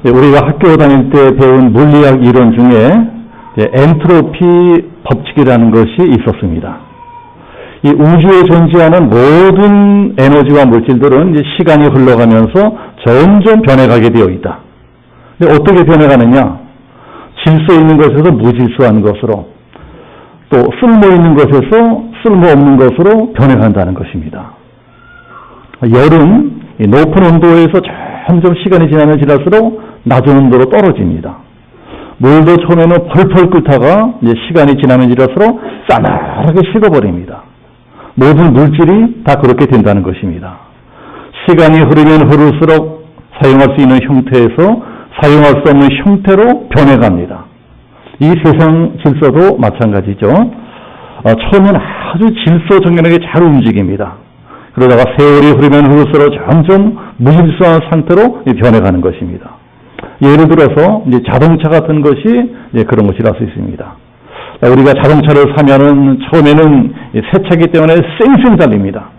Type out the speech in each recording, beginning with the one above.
우리가 학교 다닐 때 배운 물리학 이론 중에 엔트로피 법칙이라는 것이 있었습니다. 이 우주에 존재하는 모든 에너지와 물질들은 이제 시간이 흘러가면서 점점 변해가게 되어 있다. 근데 어떻게 변해가느냐? 질서 있는 것에서 무질서한 것으로, 또 쓸모 있는 것에서 쓸모 없는 것으로 변해간다는 것입니다. 열은 높은 온도에서 점점 시간이 지나면 지날수록 낮은 온도로 떨어집니다. 물도 처음에는 펄펄 끓다가 이제 시간이 지나면 지날수록 싸늘하게 식어버립니다. 모든 물질이 다 그렇게 된다는 것입니다. 시간이 흐르면 흐를수록 사용할 수 있는 형태에서 사용할 수 없는 형태로 변해갑니다. 이 세상 질서도 마찬가지죠. 처음엔 아주 질서정연하게 잘 움직입니다. 그러다가 세월이 흐르면 흐를수록 점점 무질서한 상태로 변해가는 것입니다. 예를 들어서 이제 자동차 같은 것이 이제 그런 것이라 할 수 있습니다. 우리가 자동차를 사면은 처음에는 새 차기 때문에 쌩쌩 달립니다.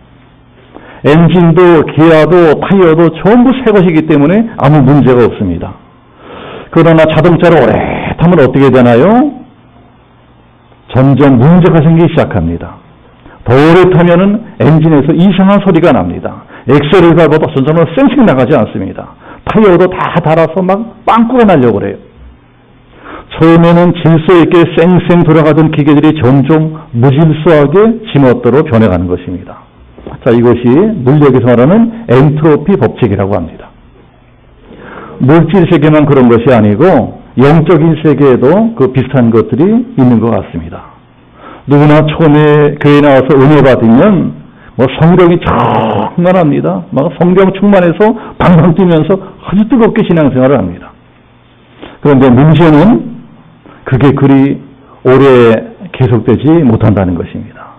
엔진도 기아도 타이어도 전부 새 것이기 때문에 아무 문제가 없습니다. 그러나 자동차를 오래 타면 어떻게 되나요? 점점 문제가 생기기 시작합니다. 더 오래 타면은 엔진에서 이상한 소리가 납니다. 엑셀을 밟아도 점점 쌩쌩 나가지 않습니다. 타이어도 다 달아서 막 빵꾸가 나려고 그래요. 처음에는 질서 있게 쌩쌩 돌아가던 기계들이 점점 무질서하게 지멋대로 변해가는 것입니다. 자, 이것이 물리학에서 말하는 엔트로피 법칙이라고 합니다. 물질 세계만 그런 것이 아니고 영적인 세계에도 그 비슷한 것들이 있는 것 같습니다. 누구나 처음에 교회에 나와서 은혜 받으면 성령이 충만합니다. 막 성령 충만해서 방방 뛰면서 아주 뜨겁게 신앙생활을 합니다. 그런데 문제는 그게 그리 오래 계속되지 못한다는 것입니다.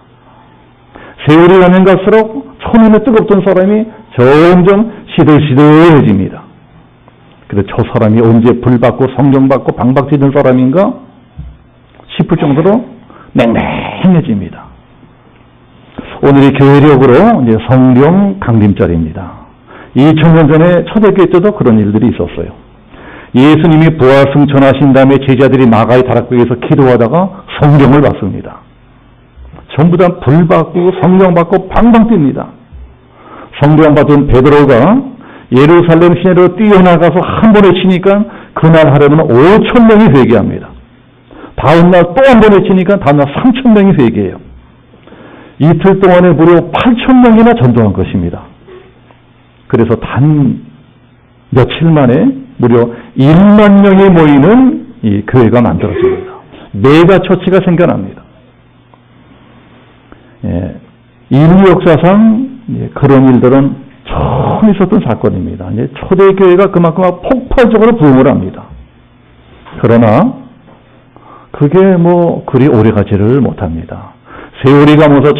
세월이 가면 갈수록 처음에는 뜨겁던 사람이 점점 시들시들해집니다. 그래서 저 사람이 언제 불 받고 성령 받고 방박 뛰는 사람인가 싶을 정도로 맹맹해집니다. 오늘이 교회력으로 이제 성령 강림절입니다. 2000년 전에 초대교회 때도 그런 일들이 있었어요. 예수님이 부활 승천하신 다음에 제자들이 마가의 다락방에서 기도하다가 성령을 받습니다. 전부 다 불 받고 성령 받고 방방 뜁니다. 성령 받은 베드로가 예루살렘 시내로 뛰어나가서 한 번에 치니까 그날 하루는 5,000명이 회개합니다. 다음날 또 한 번에 치니까 다음날 3,000명이 회개해요. 이틀 동안에 무려 8,000명이나 전도한 것입니다. 그래서 단 며칠 만에 무려 1만 명이 모이는 이 교회가 만들어집니다. 메가처치가 생겨납니다. 인류 역사상 그런 일들은 처음 있었던 사건입니다. 초대교회가 그만큼 폭발적으로 부흥을 합니다. 그러나 그게 그리 오래가지를 못합니다. 세월이 가면서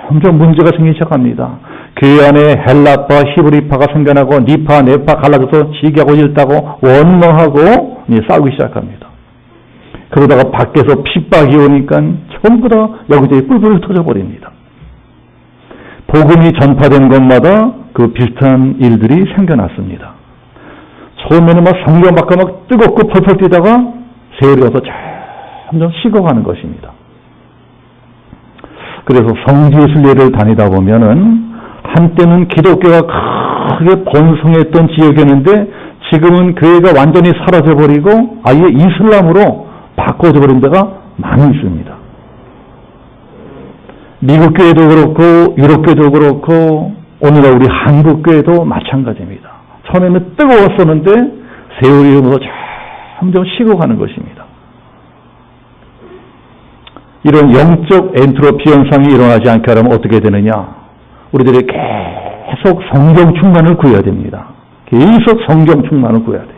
점점 문제가 생기기 시작합니다. 교회 안에 헬라파, 히브리파가 생겨나고 니파, 네파 갈라져서 시기하고 일다고 원망하고 싸우기 시작합니다. 그러다가 밖에서 핍박이 오니까 전부 다 여기저기 뿔뿔 터져버립니다. 복음이 전파된 곳마다 그 비슷한 일들이 생겨났습니다. 처음에는 막 성경 밖에 막 뜨겁고 펄펄 뛰다가 세월이 가서 점점 식어가는 것입니다. 그래서 성지순례를 다니다 보면은 한때는 기독교가 크게 번성했던 지역이었는데 지금은 교회가 완전히 사라져버리고 아예 이슬람으로 바꿔져 버린 데가 많이 있습니다. 미국 교회도 그렇고 유럽 교회도 그렇고 오늘날 우리 한국 교회도 마찬가지입니다. 처음에는 뜨거웠었는데 세월이 흐르면서 점점 식어가는 것입니다. 이런 영적 엔트로피 현상이 일어나지 않게 하려면 어떻게 되느냐? 우리들이 계속 성경 충만을 구해야 됩니다. 계속 성경 충만을 구해야 돼요.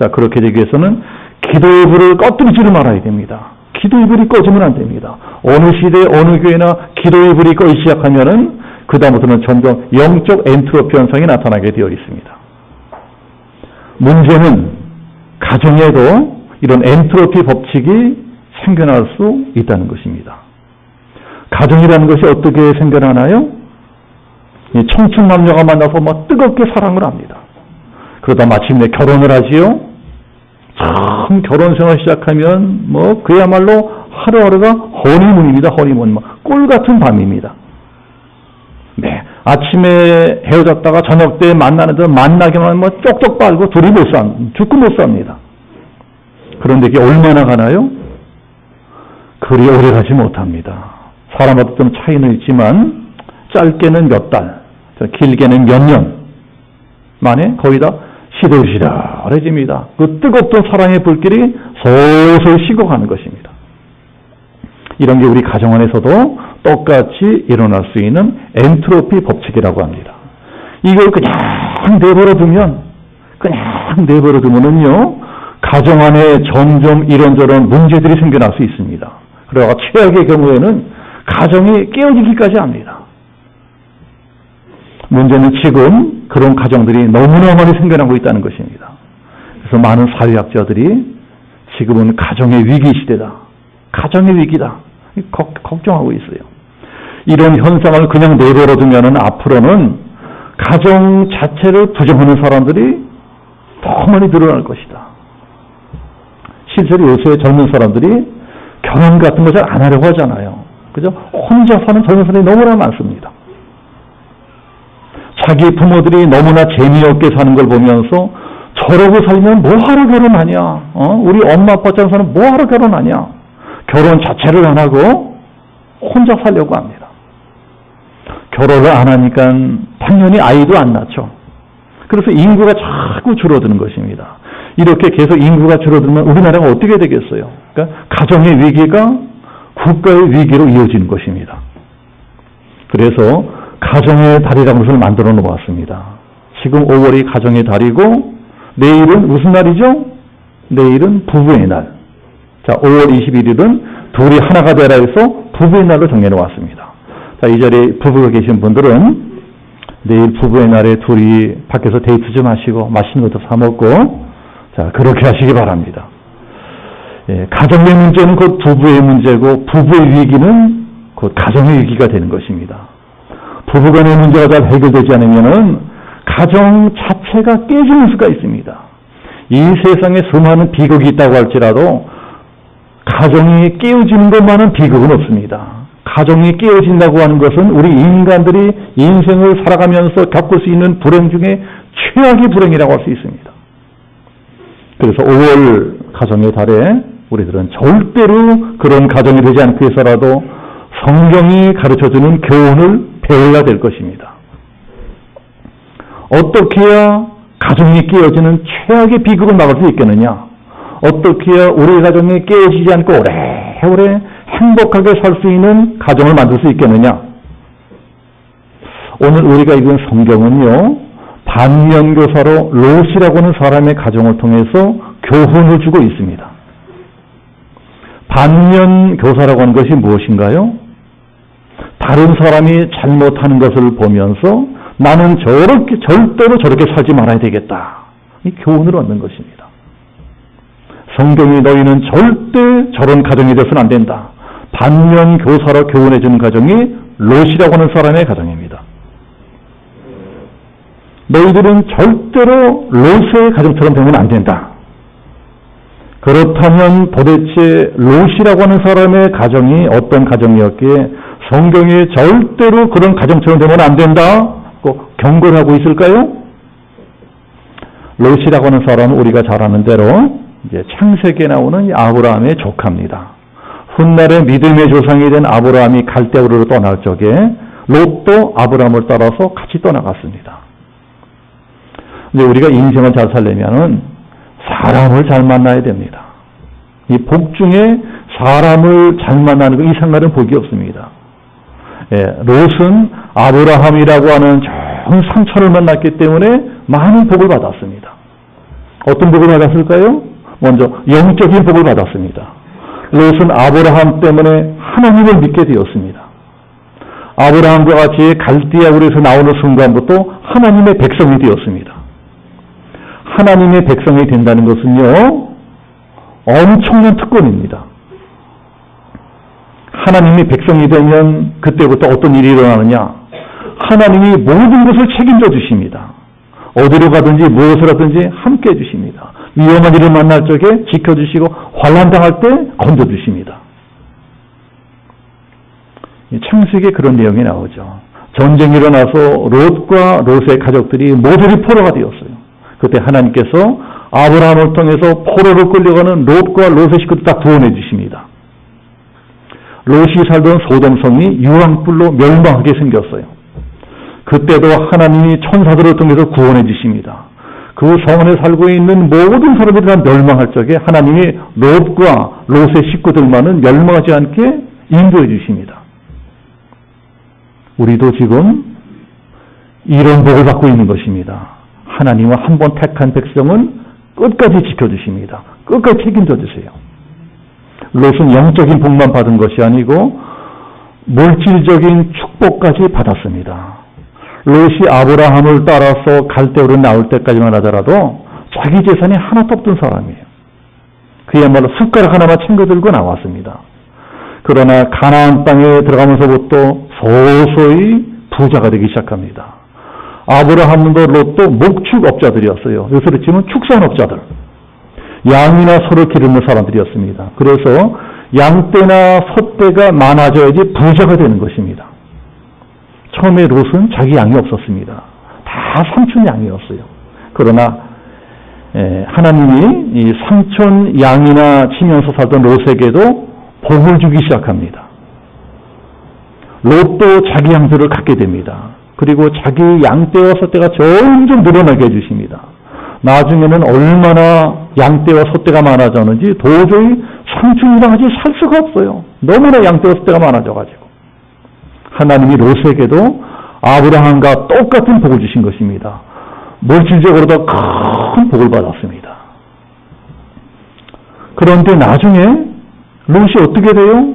자, 그렇게 되기 위해서는 기도의 불을 꺼뜨리지를 말아야 됩니다. 기도의 불이 꺼지면 안 됩니다. 어느 시대 어느 교회나 기도의 불이 꺼지기 시작하면은 그 다음부터는 점점 영적 엔트로피 현상이 나타나게 되어 있습니다. 문제는 가정에도 이런 엔트로피 법칙이 생겨날 수 있다는 것입니다. 가정이라는 것이 어떻게 생겨나나요? 청춘남녀가 만나서 막 뜨겁게 사랑을 합니다. 그러다 마침내 결혼을 하지요. 참 결혼 생활 시작하면 뭐 그야말로 하루하루가 허니문입니다. 허니문. 꿀 같은 밤입니다. 네, 아침에 헤어졌다가 저녁 때 만나는데 만나기만 하면 뭐 쪽쪽 빨고 둘이 죽고 못 삽니다. 그런데 이게 얼마나 가나요? 그리 오래 가지 못합니다. 사람마다 좀 차이는 있지만 짧게는 몇 달, 길게는 몇 년 만에 거의 다 시들시들해집니다. 그 뜨겁던 사랑의 불길이 솔솔 식어가는 것입니다. 이런 게 우리 가정 안에서도 똑같이 일어날 수 있는 엔트로피 법칙이라고 합니다. 이걸 그냥 내버려 두면은요, 가정 안에 점점 이런저런 문제들이 생겨날 수 있습니다. 그러다가 최악의 경우에는 가정이 깨어지기까지 합니다. 문제는 지금 그런 가정들이 너무나 많이 생겨나고 있다는 것입니다. 그래서 많은 사회학자들이 지금은 가정의 위기 시대다. 가정의 위기다. 걱정하고 있어요. 이런 현상을 그냥 내버려두면 앞으로는 가정 자체를 부정하는 사람들이 더 많이 늘어날 것이다. 실제로 요새 젊은 사람들이 결혼 같은 거 잘 안 하려고 하잖아요. 그죠? 혼자 사는 젊은 사람이 너무나 많습니다. 자기 부모들이 너무나 재미없게 사는 걸 보면서 저러고 살면 뭐하러 결혼하냐? 우리 엄마 아빠처럼 뭐하러 결혼하냐? 결혼 자체를 안 하고 혼자 살려고 합니다. 결혼을 안 하니까 당연히 아이도 안 낳죠. 그래서 인구가 자꾸 줄어드는 것입니다. 이렇게 계속 인구가 줄어들면 우리나라가 어떻게 되겠어요? 그러니까 가정의 위기가 국가의 위기로 이어지는 것입니다. 그래서 가정의 달이라는 것을 만들어 놓았습니다. 지금 5월이 가정의 달이고 내일은 무슨 날이죠? 내일은 부부의 날. 자, 5월 21일은 둘이 하나가 되라 해서 부부의 날로 정해놓았습니다. 자, 이 자리에 부부가 계신 분들은 내일 부부의 날에 둘이 밖에서 데이트 좀 하시고 맛있는 것도 사 먹고, 자, 그렇게 하시기 바랍니다. 예, 가정의 문제는 곧 부부의 문제고 부부의 위기는 곧 가정의 위기가 되는 것입니다. 부부간의 문제가 잘 해결되지 않으면은 가정 자체가 깨지는 수가 있습니다. 이 세상에 수많은 비극이 있다고 할지라도 가정이 깨어지는 것만은 비극은 없습니다. 가정이 깨어진다고 하는 것은 우리 인간들이 인생을 살아가면서 겪을 수 있는 불행 중에 최악의 불행이라고 할 수 있습니다. 그래서 5월 가정의 달에 우리들은 절대로 그런 가정이 되지 않기 위해서라도 성경이 가르쳐주는 교훈을 배워야 될 것입니다. 어떻게 해야 가정이 깨어지는 최악의 비극을 막을 수 있겠느냐? 어떻게 해야 우리 가정이 깨어지지 않고 오래오래 행복하게 살 수 있는 가정을 만들 수 있겠느냐? 오늘 우리가 읽은 성경은요, 반면교사로 롯이라고 하는 사람의 가정을 통해서 교훈을 주고 있습니다. 반면교사라고 하는 것이 무엇인가요? 다른 사람이 잘못하는 것을 보면서 나는 절대로 저렇게 살지 말아야 되겠다. 이 교훈을 얻는 것입니다. 성경이 너희는 절대 저런 가정이 되어서는 안 된다. 반면교사로 교훈해주는 가정이 롯이라고 하는 사람의 가정입니다. 너희들은 절대로 롯의 가정처럼 되면 안 된다. 그렇다면 도대체 롯이라고 하는 사람의 가정이 어떤 가정이었기에 성경이 절대로 그런 가정처럼 되면 안 된다 꼭 경고를 하고 있을까요? 롯이라고 하는 사람은 우리가 잘 아는 대로 이제 창세기에 나오는 아브라함의 조카입니다. 훗날에 믿음의 조상이 된 아브라함이 갈대우르로 떠날 적에 롯도 아브라함을 따라서 같이 떠나갔습니다. 이제 우리가 인생을 잘 살려면은 사람을 잘 만나야 됩니다. 이 복 중에 사람을 잘 만나는 거 이상한 복이 없습니다. 예, 롯은 아브라함이라고 하는 좋은 상처를 만났기 때문에 많은 복을 받았습니다. 어떤 복을 받았을까요? 먼저 영적인 복을 받았습니다. 롯은 아브라함 때문에 하나님을 믿게 되었습니다. 아브라함과 같이 갈대아우르에서 나오는 순간부터 하나님의 백성이 되었습니다. 하나님의 백성이 된다는 것은요, 엄청난 특권입니다. 하나님이 백성이 되면 그때부터 어떤 일이 일어나느냐? 하나님이 모든 것을 책임져 주십니다. 어디로 가든지 무엇을 하든지 함께 해주십니다. 위험한 일을 만날 적에 지켜주시고 환난당할 때 건져주십니다. 창세기에 그런 내용이 나오죠. 전쟁이 일어나서 롯과 롯의 가족들이 모조리 포로가 되었어요. 그때 하나님께서 아브라함을 통해서 포로로 끌려가는 롯과 롯의 식구들 다 구원해 주십니다. 롯이 살던 소돔성이 유황불로 멸망하게 생겼어요. 그때도 하나님이 천사들을 통해서 구원해 주십니다. 그 성원에 살고 있는 모든 사람들이 다 멸망할 적에 하나님이 롯과 롯의 식구들만은 멸망하지 않게 인도해 주십니다. 우리도 지금 이런 복을 받고 있는 것입니다. 하나님은 한 번 택한 백성은 끝까지 지켜주십니다. 끝까지 책임져 주세요. 롯은 영적인 복만 받은 것이 아니고 물질적인 축복까지 받았습니다. 롯이 아브라함을 따라서 갈대우로 나올 때까지만 하더라도 자기 재산이 하나도 없던 사람이에요. 그야말로 숟가락 하나만 챙겨 들고 나왔습니다. 그러나 가나안 땅에 들어가면서부터 서서히 부자가 되기 시작합니다. 아브라함도 롯도 목축업자들이었어요. 요새로 치면 축산업자들. 양이나 소를 기르는 사람들이었습니다. 그래서 양떼나 소떼가 많아져야지 부자가 되는 것입니다. 처음에 롯은 자기 양이 없었습니다. 다 삼촌 양이었어요. 그러나 하나님이 이 삼촌 양이나 치면서 살던 롯에게도 복을 주기 시작합니다. 롯도 자기 양들을 갖게 됩니다. 그리고 자기 양떼와 소떼가 점점 늘어나게 해주십니다. 나중에는 얼마나 양떼와 소떼가 많아졌는지 도저히 삼촌이랑 같이 살 수가 없어요. 너무나 양떼와 소떼가 많아져가지고. 하나님이 롯에게도 아브라함과 똑같은 복을 주신 것입니다. 물질적으로도 큰 복을 받았습니다. 그런데 나중에 롯이 어떻게 돼요?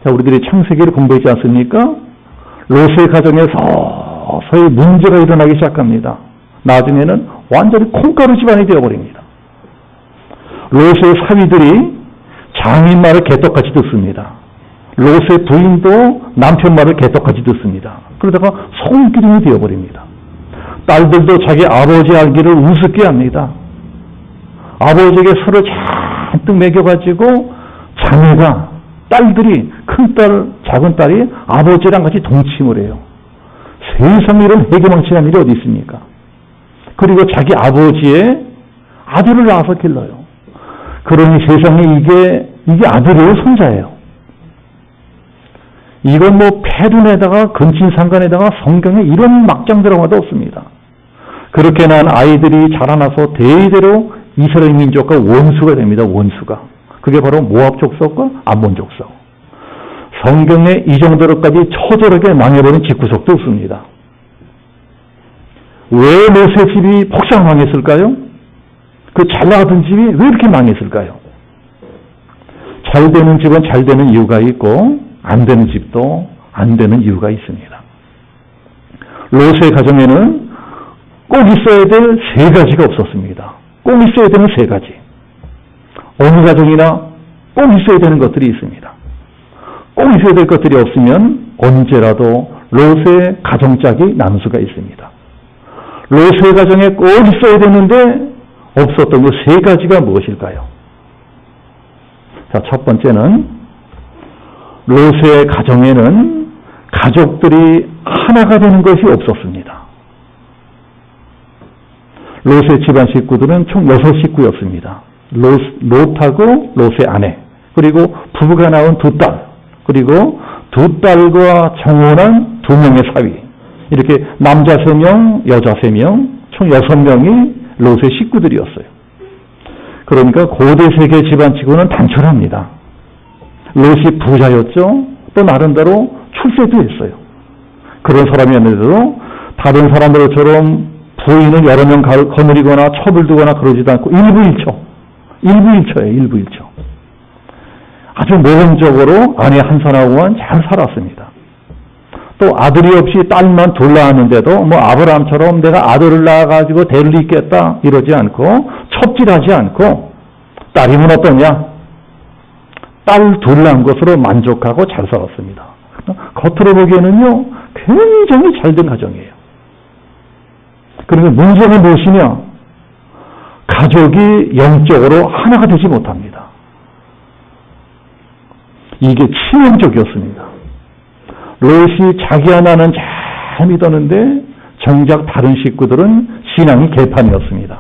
자, 우리들이 창세기를 공부하지 않습니까? 롯의 가정에 서서히 문제가 일어나기 시작합니다. 나중에는 완전히 콩가루 집안이 되어버립니다. 롯의 사위들이 장인 말을 개떡같이 듣습니다. 롯의 부인도 남편 말을 개떡같이 듣습니다. 그러다가 손기둥이 되어버립니다. 딸들도 자기 아버지 알기를 우습게 합니다. 아버지에게 술을 잔뜩 먹여가지고 자매가, 딸들이, 큰딸, 작은딸이 아버지랑 같이 동침을 해요. 세상에 이런 해괴망측한 일이 어디 있습니까? 그리고 자기 아버지의 아들을 낳아서 길러요. 그러니 세상에 이게 아들이에요, 손자예요? 이건 뭐 패륜에다가 근친상간에다가 성경에 이런 막장 드라마도 없습니다. 그렇게 난 아이들이 자라나서 대대로 이스라엘 민족과 원수가 됩니다. 원수가. 그게 바로 모압 족속과 암몬 족속. 성경에 이 정도로까지 처절하게 망해버린 집구석도 없습니다. 왜 롯의 집이 폭삭 망했을까요? 그 잘 나가던 집이 왜 이렇게 망했을까요? 잘 되는 집은 잘 되는 이유가 있고 안 되는 집도 안 되는 이유가 있습니다. 롯의 가정에는 꼭 있어야 될 세 가지가 없었습니다. 꼭 있어야 되는 세 가지. 어느 가정이나 꼭 있어야 되는 것들이 있습니다. 꼭 있어야 될 것들이 없으면 언제라도 롯의 가정짝이 날 수가 있습니다. 롯의 가정에 꼭 있어야 되는데 없었던 그 세 가지가 무엇일까요? 자, 첫 번째는 롯의 가정에는 가족들이 하나가 되는 것이 없었습니다. 롯의 집안 식구들은 총 6식구였습니다. 롯하고 롯의 아내, 그리고 부부가 낳은 2딸, 그리고 2딸과 정혼한 2명의 사위, 이렇게 남자 3명, 여자 3명, 총 6명이 롯의 식구들이었어요. 그러니까 고대 세계 집안치고는 단촐합니다. 롯이 부자였죠. 또 나름대로 출세도 했어요. 그런 사람이었는데도 다른 사람들처럼 부인을 여러 명 거느리거나 처불두거나 그러지도 않고 일부일초예요. 일부일초. 아주 모범적으로 아내 한 사람하고만 잘 살았습니다. 또 아들이 없이 딸만 둘 낳았는데도 뭐 아브라함처럼 내가 아들을 낳아가지고 대를 잇겠다 이러지 않고 첩질하지 않고 딸이면 어떠냐? 딸 둘 낳은 것으로 만족하고 잘 살았습니다. 겉으로 보기에는요 굉장히 잘된 가정이에요. 그러니까 문제는 무엇이냐? 가족이 영적으로 하나가 되지 못합니다. 이게 치명적이었습니다. 롯이 자기 하나는 잘 믿었는데 정작 다른 식구들은 신앙이 개판이었습니다.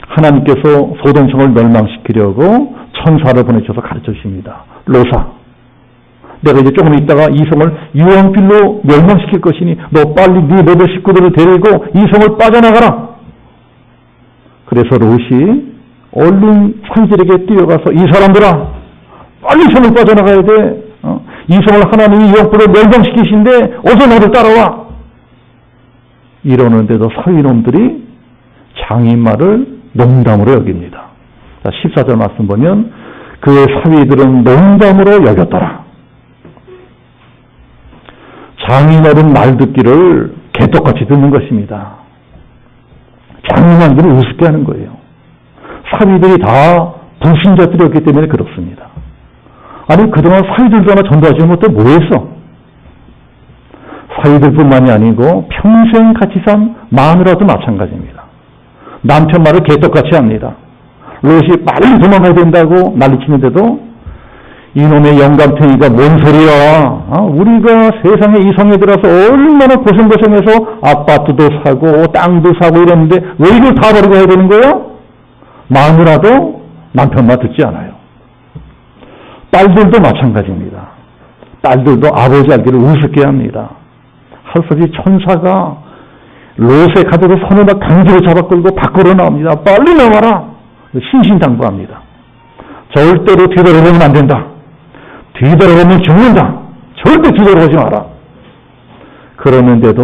하나님께서 소돔성을 멸망시키려고 천사를 보내셔서 가르쳐 주십니다. 롯아, 내가 이제 조금 있다가 이 성을 유황빌로 멸망시킬 것이니 너 빨리 네 너들 식구들을 데리고 이 성을 빠져나가라. 그래서 롯이 얼른 사위들에게 뛰어가서 이 사람들아, 빨리 성을 빠져나가야 돼. 이 성을 하나님이 유황불로 멸망시키신데 어서 나를 따라와. 이러는데도 사위놈들이 장인 말을 농담으로 여깁니다. 자, 14절 말씀 보면 그의 사위들은 농담으로 여겼더라. 장인어른 말 듣기를 개떡같이 듣는 것입니다. 장인어른들을 우습게 하는 거예요. 사위들이 다 불신자들이었기 때문에 그렇습니다. 아니 그동안 사위들도 하나 전도하지 못해 뭐 했어? 사위들뿐만이 아니고 평생 같이 산 마누라도 마찬가지입니다. 남편 말을 개떡같이 합니다. 롯이 빨리 도망가야 된다고 난리치는데도 이놈의 영감탱이가 뭔 소리야. 우리가 세상에 이 성에 들어서 얼마나 고생고생해서 아파트도 사고 땅도 사고 이랬는데 왜 이걸 다 버리고 해야 되는 거예요? 마누라도 남편 말 듣지 않아요. 딸들도 마찬가지입니다. 딸들도 아버지 알기를 우습게 합니다. 할 수 없이 천사가 롯의 가족을 손에 막 강제로 잡아 끌고 밖으로 나옵니다. 빨리 나와라. 신신당부합니다. 절대로 뒤돌아보면 안 된다. 뒤돌아보면 죽는다. 절대 뒤돌아보지 마라. 그러는데도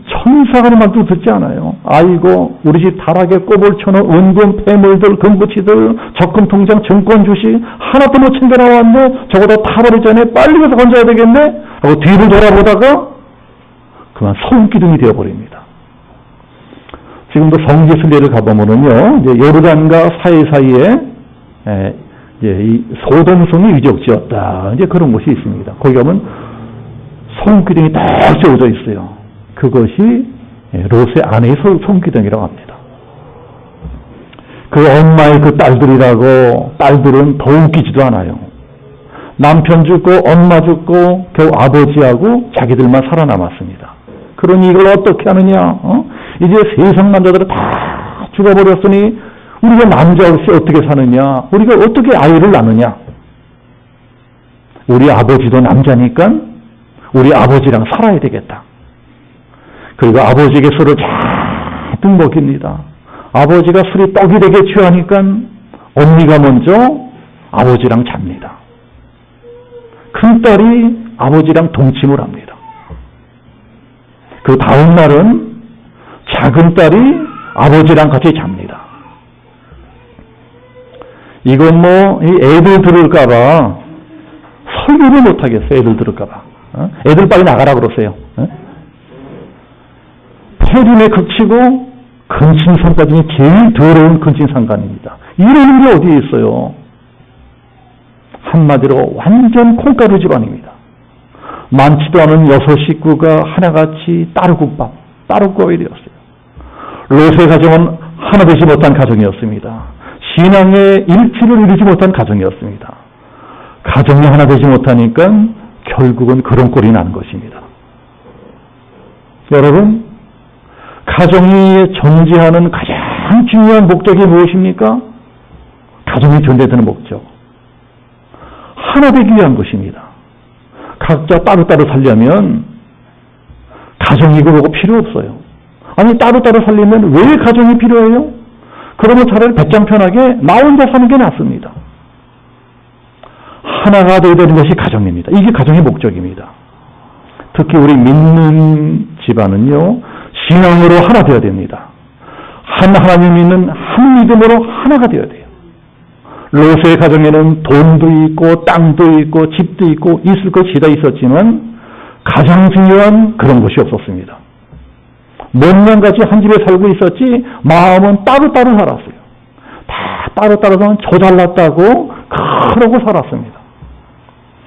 천사가 하는 말도 듣지 않아요. 아이고 우리 집 다락에 꼽을 쳐놓은 은금, 폐물들, 금부치들, 적금통장, 증권 주식 하나도 못 챙겨 나왔네. 저거 다 타버리기 전에 빨리 가서 건져야 되겠네. 하고 뒤를 돌아보다가 그만 소음기둥이 되어버립니다. 지금도 성지순례를 가보면은요, 이제 요르단과 사이사이에 이제 이 소돔성이 유적지였다. 이제 그런 곳이 있습니다. 거기 가면 소음기둥이 딱 세워져 있어요. 그것이 롯의 아내의 소음기둥이라고 합니다. 그 엄마의 그 딸들이라고 딸들은 더 웃기지도 않아요. 남편 죽고 엄마 죽고 겨우 아버지하고 자기들만 살아남았습니다. 그러니 이걸 어떻게 하느냐? 이제 세상 남자들은 다 죽어버렸으니 우리가 남자 없이 어떻게 사느냐? 우리가 어떻게 아이를 낳느냐? 우리 아버지도 남자니까 우리 아버지랑 살아야 되겠다. 그리고 아버지에게 술을 잔뜩 먹입니다. 아버지가 술이 떡이 되게 취하니까 언니가 먼저 아버지랑 잡니다. 큰딸이 아버지랑 동침을 합니다. 그 다음 날은 작은 딸이 아버지랑 같이 잡니다. 이건 뭐 애들 들을까봐 설교를 못하겠어요. 애들 들을까봐. 애들 빨리 나가라 그러세요. 폐륜에 극치고 근친상간이 제일 더러운 근친상간입니다. 이러는 게 어디에 있어요? 한마디로 완전 콩가루 집안입니다. 많지도 않은 6 식구가 하나같이 따르고 이랬어요. 롯의 가정은 하나 되지 못한 가정이었습니다. 신앙의 일치를 이루지 못한 가정이었습니다. 가정이 하나 되지 못하니까 결국은 그런 꼴이 나는 것입니다. 여러분, 가정이 존재하는 가장 중요한 목적이 무엇입니까? 가정이 존재되는 목적. 하나 되기 위한 것입니다. 각자 따로따로 살려면 가정이 그거고 필요 없어요. 아니 따로따로 살려면 왜 가정이 필요해요? 그러면 차라리 배짱 편하게 나 혼자 사는 게 낫습니다. 하나가 되어야 되는 것이 가정입니다. 이게 가정의 목적입니다. 특히 우리 믿는 집안은요, 신앙으로 하나 되어야 됩니다. 한 하나님 믿는 한 믿음으로 하나가 되어야 돼요. 롯의 가정에는 돈도 있고 땅도 있고 집도 있고 있을 것이 다 있었지만 가장 중요한 그런 것이 없었습니다. 몇년 같이 한 집에 살고 있었지 마음은 따로따로 살았어요. 다 따로따로 살면 저 잘났다고 그러고 살았습니다.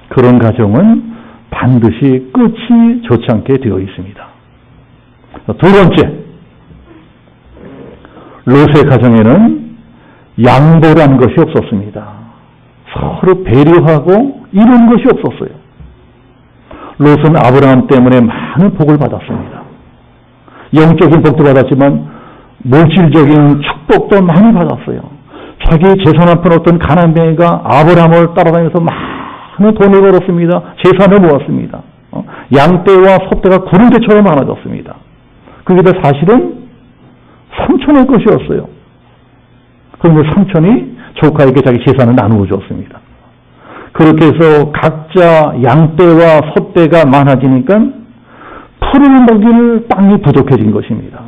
그런 가정은 반드시 끝이 좋지 않게 되어 있습니다. 두 번째, 롯의 가정에는 양보라는 것이 없었습니다. 서로 배려하고 이런 것이 없었어요. 롯은 아브라함 때문에 많은 복을 받았습니다. 영적인 복도 받았지만 물질적인 축복도 많이 받았어요. 자기 재산 한푼 어떤 가난뱅이가 아브라함을 따라다니면서 많은 돈을 벌었습니다. 재산을 모았습니다. 양떼와 섭대가 구름대처럼 많아졌습니다. 그게 다 사실은 삼촌의 것이었어요. 그런데 삼촌이 조카에게 자기 재산을 나누어 줬습니다. 그렇게 해서 각자 양떼와 섭대가 많아지니까 풀을 먹일 땅이 부족해진 것입니다.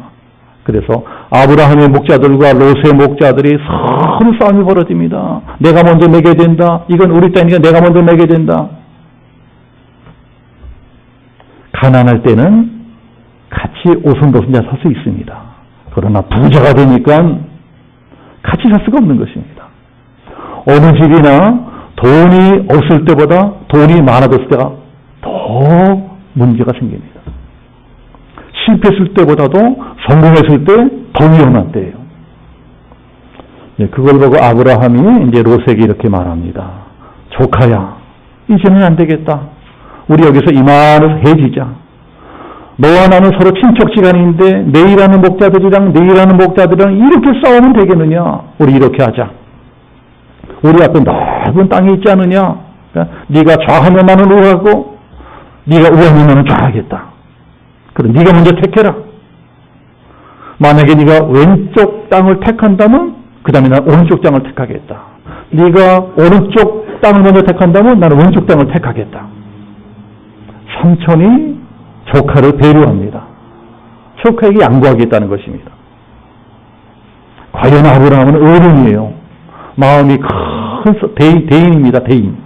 그래서 아브라함의 목자들과 롯의 목자들이 서로 싸움이 벌어집니다. 내가 먼저 내게 된다. 이건 우리 땅이니까 내가 먼저 내게 된다. 가난할 때는 같이 오순도순 잘 살 수 있습니다. 그러나 부자가 되니까 같이 살 수가 없는 것입니다. 어느 집이나 돈이 없을 때보다 돈이 많아졌을 때가 더 문제가 생깁니다. 실패했을 때보다도 성공했을 때 더 위험한 때예요. 그걸 보고 아브라함이 이제 롯에게 이렇게 말합니다. 조카야, 이제는 안 되겠다. 우리 여기서 이만해서 헤어지자. 너와 나는 서로 친척지간인데 내일하는 목자들이랑 이렇게 싸우면 되겠느냐? 우리 이렇게 하자. 우리 앞에 넓은 땅이 있지 않느냐? 그러니까 네가 좌하면 나는 우하고 네가 우하면 나는 좌하겠다. 그럼 네가 먼저 택해라. 만약에 네가 왼쪽 땅을 택한다면 그 다음에 나는 오른쪽 땅을 택하겠다. 네가 오른쪽 땅을 먼저 택한다면 나는 왼쪽 땅을 택하겠다. 삼촌이 조카를 배려합니다. 조카에게 양보하겠다는 것입니다. 과연 아브라함은 어른이에요. 마음이 큰 대인입니다. 대인.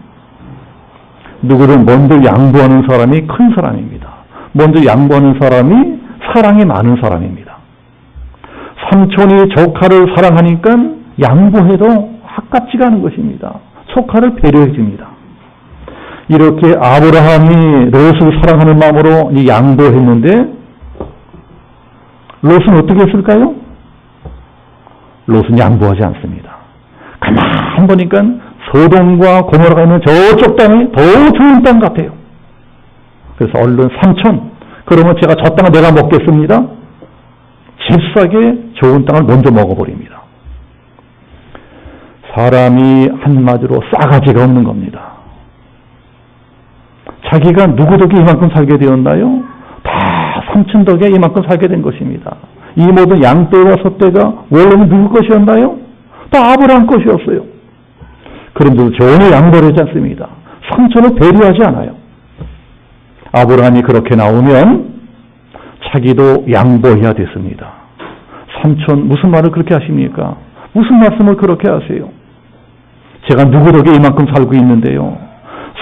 누구든 먼저 양보하는 사람이 큰 사람입니다. 먼저 양보하는 사람이 사랑이 많은 사람입니다. 삼촌이 조카를 사랑하니까 양보해도 아깝지가 않은 것입니다. 조카를 배려해 줍니다. 이렇게 아브라함이 롯을 사랑하는 마음으로 양보했는데 롯은 어떻게 했을까요? 롯은 양보하지 않습니다. 가만히 보니까 소돔과 고모라가 있는 저쪽 땅이 더 좋은 땅 같아요. 그래서 얼른 삼촌, 그러면 제가 저 땅을 내가 먹겠습니다. 잽싸게 좋은 땅을 먼저 먹어버립니다. 사람이 한마디로 싸가지가 없는 겁니다. 자기가 누구 덕에 이만큼 살게 되었나요? 다 삼촌 덕에 이만큼 살게 된 것입니다. 이 모든 양떼와 숫대가 원래는 누구 것이었나요? 다 아브라함 것이었어요. 그런데도 전혀 양보를 하지 않습니다. 삼촌을 배려하지 않아요. 아브라함이 그렇게 나오면 자기도 양보해야 됐습니다. 삼촌 무슨 말을 그렇게 하십니까? 무슨 말씀을 그렇게 하세요? 제가 누구 덕에 이만큼 살고 있는데요.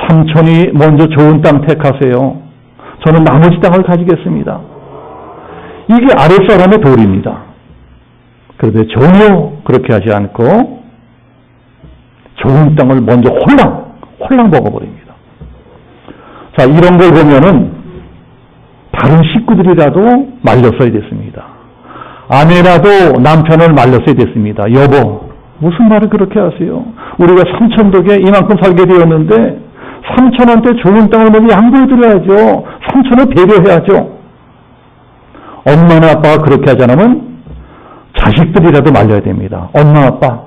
삼촌이 먼저 좋은 땅 택하세요. 저는 나머지 땅을 가지겠습니다. 이게 아랫사람의 도리입니다. 그런데 전혀 그렇게 하지 않고 좋은 땅을 먼저 홀랑 먹어버립니다. 자, 이런 걸 보면은 다른 식구들이라도 말렸어야 됐습니다. 아내라도 남편을 말렸어야 됐습니다. 여보, 무슨 말을 그렇게 하세요? 우리가 삼촌 덕에 이만큼 살게 되었는데 삼촌한테 좋은 땅을 먼저 양보해드려야죠. 삼촌을 배려해야죠. 엄마나 아빠가 그렇게 하지 않으면 자식들이라도 말려야 됩니다. 엄마, 아빠,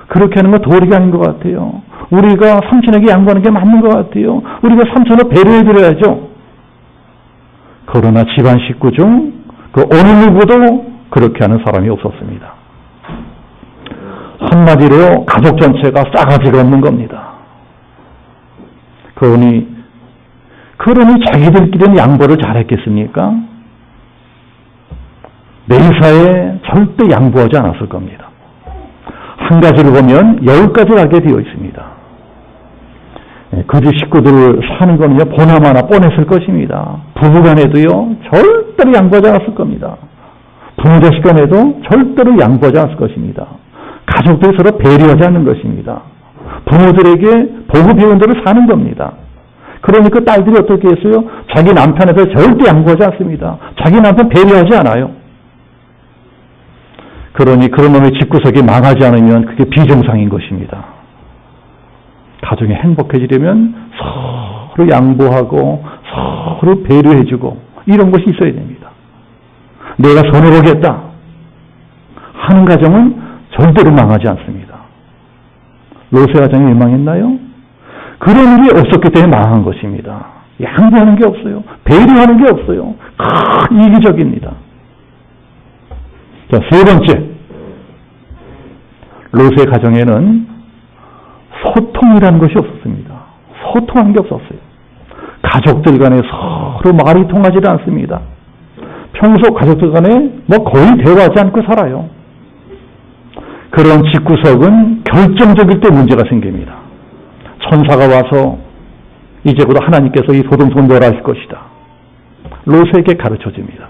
그렇게 하는 건 도리가 아닌 것 같아요. 우리가 삼촌에게 양보하는 게 맞는 것 같아요. 우리가 삼촌을 배려해드려야죠. 그러나 집안 식구 중 그 어느 누구도 그렇게 하는 사람이 없었습니다. 한마디로 가족 전체가 싸가지가 없는 겁니다. 그러니 자기들끼리는 양보를 잘했겠습니까? 매사에 절대 양보하지 않았을 겁니다. 한 가지를 보면 10가지를 하게 되어 있습니다. 그 집 식구들 사는 거는요, 보나마나 뻔했을 것입니다. 부부간에도요, 절대로 양보하지 않았을 겁니다. 부모자식 간에도 절대로 양보하지 않았을 것입니다. 가족들이 서로 배려하지 않는 것입니다. 부모들에게 보고 배운 대로 사는 겁니다. 그러니까 딸들이 어떻게 했어요? 자기 남편에 대해 절대 양보하지 않습니다. 자기 남편 배려하지 않아요. 그러니 그런 놈의 집구석이 망하지 않으면 그게 비정상인 것입니다. 가정이 행복해지려면 서로 양보하고 서로 배려해주고 이런 것이 있어야 됩니다. 내가 손해보겠다 하는 가정은 절대로 망하지 않습니다. 롯의 가정이 왜 망했나요? 그런 일이 없었기 때문에 망한 것입니다. 양보하는 게 없어요. 배려하는 게 없어요. 이기적입니다. 자, 세 번째, 롯의 가정에는 소통이라는 것이 없었습니다. 소통하는 게 없었어요. 가족들 간에 서로 말이 통하지 않습니다. 평소 가족들 간에 거의 대화하지 않고 살아요. 그런 집구석은 결정적일 때 문제가 생깁니다. 천사가 와서 이제부터 하나님께서 이 소돔성을 멸하실 것이다. 롯에게 가르쳐줍니다.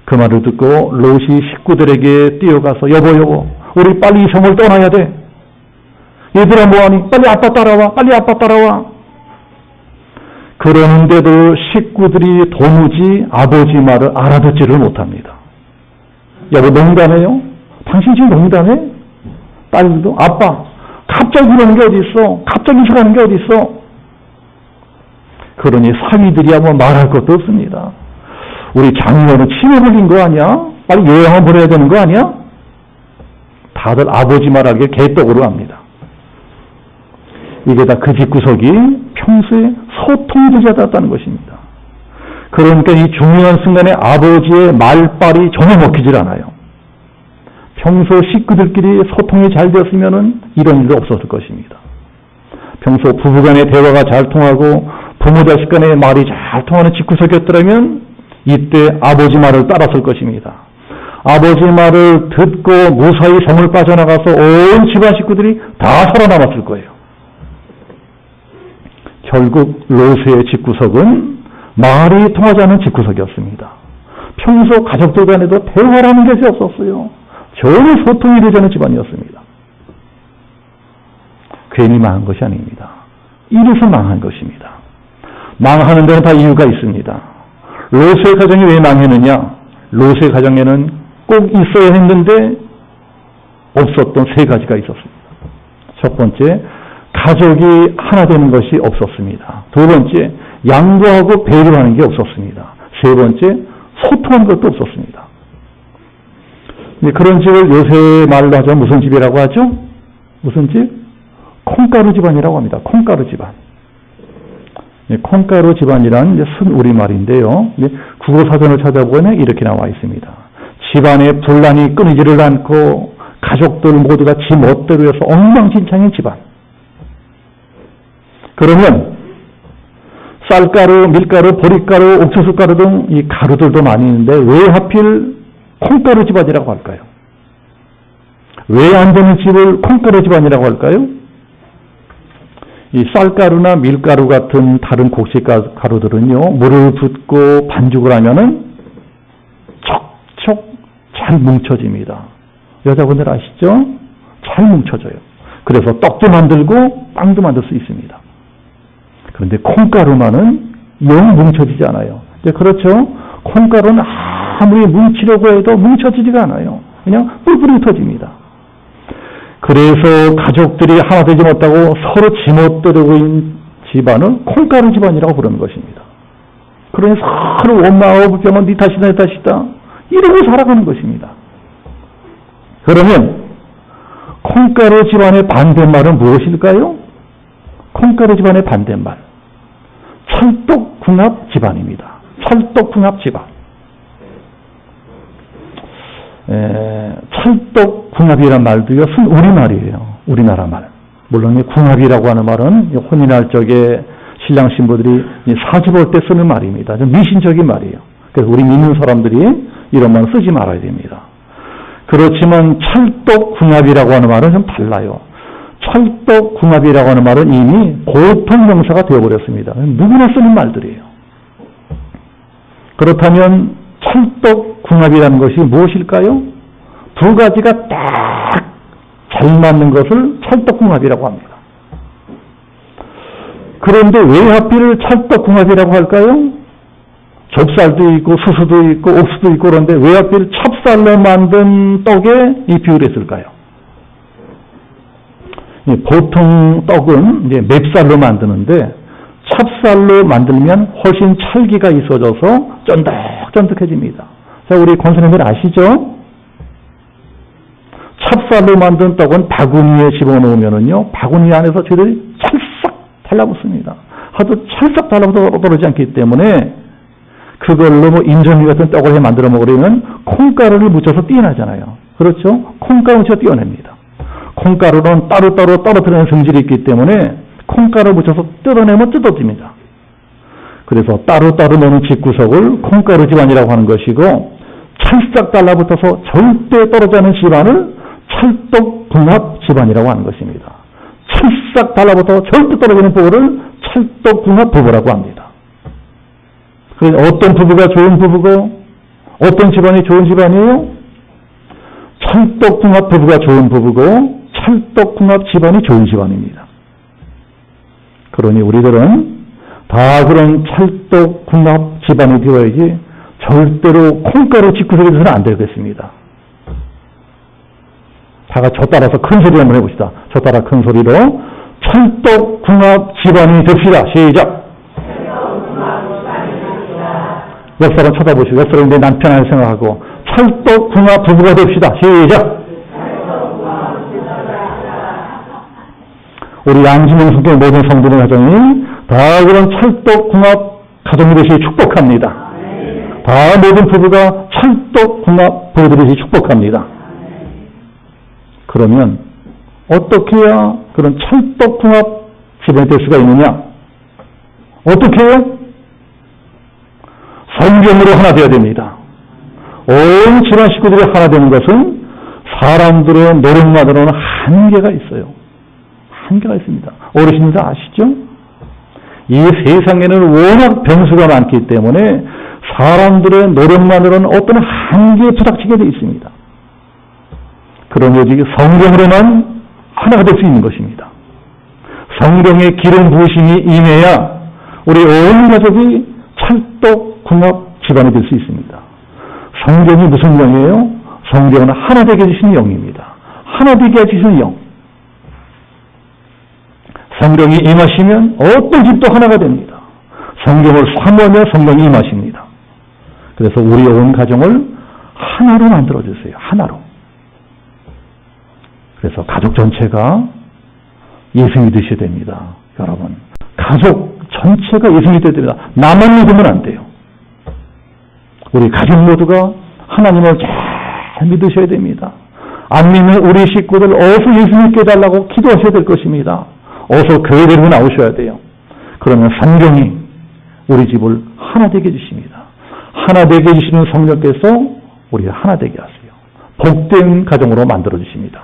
그 말을 듣고 롯이 식구들에게 뛰어가서 여보 우리 빨리 이 성을 떠나야 돼. 얘들아 뭐하니? 빨리 아빠 따라와. 빨리 아빠 따라와. 그러는데도 식구들이 도무지 아버지 말을 알아듣지를 못합니다. 여보 농담해요? 당신 지금 농담해? 딸도 아빠 갑자기 그러는 게 어디 있어? 갑자기 이사가는 게 어디 있어? 그러니 사위들이야 말할 것도 없습니다. 우리 장녀는 치매 걸린 거 아니야? 빨리 요양원 보내야 되는 거 아니야? 다들 아버지 말하기에 개떡으로 합니다. 이게 다 그 집구석이 평소에 소통이 되지 않았다는 것입니다. 그러니까 이 중요한 순간에 아버지의 말빨이 전혀 먹히질 않아요. 평소 식구들끼리 소통이 잘 되었으면 이런 일도 없었을 것입니다. 평소 부부간의 대화가 잘 통하고 부모 자식 간의 말이 잘 통하는 집구석이었더라면 이때 아버지 말을 따랐을 것입니다. 아버지 말을 듣고 무사히 성을 빠져나가서 온 집안 식구들이 다 살아남았을 거예요. 결국 롯의 집구석은 말이 통하지 않은 집구석이었습니다. 평소 가족들 간에도 대화라는 것이 없었어요. 전혀 소통이 되지 않은 집안이었습니다. 괜히 망한 것이 아닙니다. 이래서 망한 것입니다. 망하는 데는 다 이유가 있습니다. 롯의 가정이 왜 망했느냐? 롯의 가정에는 꼭 있어야 했는데 없었던 세 가지가 있었습니다. 첫 번째, 가족이 하나 되는 것이 없었습니다. 두 번째, 양보하고 배려하는 게 없었습니다. 세 번째, 소통하는 것도 없었습니다. 그런 집을 요새 말로 하죠. 무슨 집이라고 하죠? 무슨 집? 콩가루 집안이라고 합니다. 콩가루 집안. 콩가루 집안이란 순 우리말인데요. 국어사전을 찾아보면 이렇게 나와 있습니다. 집안에 분란이 끊이지를 않고 가족들 모두가 지 멋대로 해서 엉망진창인 집안. 그러면 쌀가루, 밀가루, 보리가루, 옥수수가루 등 이 가루들도 많이 있는데 왜 하필 콩가루 집안이라고 할까요? 왜 안 되는 집을 콩가루 집안이라고 할까요? 이 쌀가루나 밀가루 같은 다른 곡식 가루들은요, 물을 붓고 반죽을 하면은 척척 잘 뭉쳐집니다. 여자분들 아시죠? 잘 뭉쳐져요. 그래서 떡도 만들고 빵도 만들 수 있습니다. 그런데 콩가루만은 영 뭉쳐지지 않아요. 이제 그렇죠? 콩가루는 아무리 뭉치려고 해도 뭉쳐지지가 않아요. 그냥 뿔뿔이 터집니다. 그래서 가족들이 하나 되지 못하고 서로 지못들고 있는 집안을 콩가루 집안이라고 부르는 것입니다. 그러니 서로 엄마하고 불평은 네 탓이다 내 탓이다 이러고 살아가는 것입니다. 그러면 콩가루 집안의 반대말은 무엇일까요? 콩가루 집안의 반대말, 찰떡궁합 집안입니다. 찰떡궁합 집안. 찰떡궁합이란 말도요, 순 우리말이에요. 우리나라 말. 물론 궁합이라고 하는 말은 혼인할 적에 신랑 신부들이 사주 볼 때 쓰는 말입니다. 좀 미신적인 말이에요. 그래서 우리 믿는 사람들이 이런 말 쓰지 말아야 됩니다. 그렇지만 찰떡궁합이라고 하는 말은 좀 달라요. 찰떡궁합이라고 하는 말은 이미 고통명사가 되어버렸습니다. 누구나 쓰는 말들이에요. 그렇다면 찰떡궁합이라는 것이 무엇일까요? 두 가지가 딱 잘 맞는 것을 찰떡궁합이라고 합니다. 그런데 왜 하필 찰떡궁합이라고 할까요? 좁쌀도 있고 수수도 있고 옥수도 있고 그런데 왜 하필 찹쌀로 만든 떡에 이 비유를 했을까요? 보통 떡은 이제 맵쌀로 만드는데 찹쌀로 만들면 훨씬 찰기가 있어져서 쫀득쫀득해집니다. 자, 우리 권선생님들 아시죠? 찹쌀로 만든 떡은 바구니에 집어넣으면은요, 바구니 안에서 저희들이 찰싹 달라붙습니다. 하도 찰싹 달라붙어 떨어지지 않기 때문에 그걸로 뭐 인절미 같은 떡을 해 만들어 먹으려면 콩가루를 묻혀서 띄어내잖아요. 그렇죠? 콩가루 묻혀 띄어냅니다. 콩가루는 따로따로 떨어뜨리는 성질이 있기 때문에 콩가루 묻혀서 뜯어내면 뜯어집니다. 그래서 따로따로 넣는 집구석을 콩가루 집안이라고 하는 것이고 찰싹 달라붙어서 절대 떨어지지 않는 집안을 찰떡궁합 집안이라고 하는 것입니다. 찰싹 달라붙어서 절대 떨어지는 부부를 찰떡궁합 부부라고 합니다. 그래서 어떤 부부가 좋은 부부고 어떤 집안이 좋은 집안이에요? 찰떡궁합 부부가 좋은 부부고 찰떡궁합 집안이 좋은 집안입니다. 그러니 우리들은 다 그런 찰떡궁합 집안이 되어야지 절대로 콩가루 집구석에 대해서는 안 되겠습니다. 다가 저 따라서 큰 소리로 한번 해봅시다. 저 따라 큰 소리로 찰떡궁합 집안이 됩시다. 시작. 옆 사람 쳐다보시고 옆 사람이 내 남편 안에 생각하고 찰떡궁합 부부가 됩시다. 시작. 우리 양심형 성격 모든 성도의 가정이 다 그런 찰떡궁합 가정이 되시기 축복합니다. 다 모든 부부가 찰떡궁합 부부 되시기 축복합니다. 그러면 어떻게 해야 그런 찰떡궁합 집안이 될 수가 있느냐? 어떻게 해요? 성경으로 하나 되어야 됩니다. 온 집안 식구들이 하나 되는 것은 사람들의 노력만으로는 한계가 있어요. 한계가 있습니다. 어르신들 아시죠? 이 세상에는 워낙 변수가 많기 때문에 사람들의 노력만으로는 어떤 한계에 부닥치게 되어 있습니다. 그러니 오직 성경으로만 하나가 될 수 있는 것입니다. 성경의 기름 부으심이 임해야 우리 온 가족이 찰떡궁합 집안이 될 수 있습니다. 성경이 무슨 영이에요? 성경은 하나 되게 해주시는 영입니다. 하나 되게 해주시는 영. 성령이 임하시면 어떤 집도 하나가 됩니다. 성경을 사모하며 성령이 임하십니다. 그래서 우리 온 가정을 하나로 만들어주세요. 하나로. 그래서 가족 전체가 예수 믿으셔야 됩니다. 여러분. 가족 전체가 예수 믿어야 됩니다. 나만 믿으면 안 돼요. 우리 가족 모두가 하나님을 잘 믿으셔야 됩니다. 안 믿는 우리 식구들 어서 예수 믿게 해달라고 기도하셔야 될 것입니다. 어서 교회 데리고 나오셔야 돼요. 그러면 성경이 우리 집을 하나 되게 해주십니다. 하나 되게 해주시는 성령께서 우리를 하나 되게 하세요. 복된 가정으로 만들어주십니다.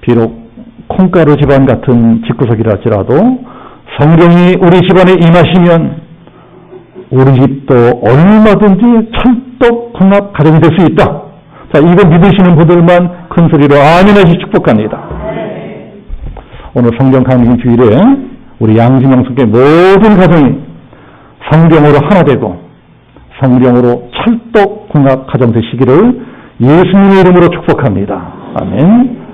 비록 콩가루 집안 같은 집구석이라 할지라도 성령이 우리 집안에 임하시면 우리 집도 얼마든지 찰떡궁합 가정이 될 수 있다. 자, 이거 믿으시는 분들만 큰 소리로 아멘 하시 축복합니다. 오늘 성경 강림 주일에 우리 양심양숙의 모든 가정이 성경으로 하나 되고 성경으로 찰떡궁합 가정 되시기를 예수님의 이름으로 축복합니다. 아멘.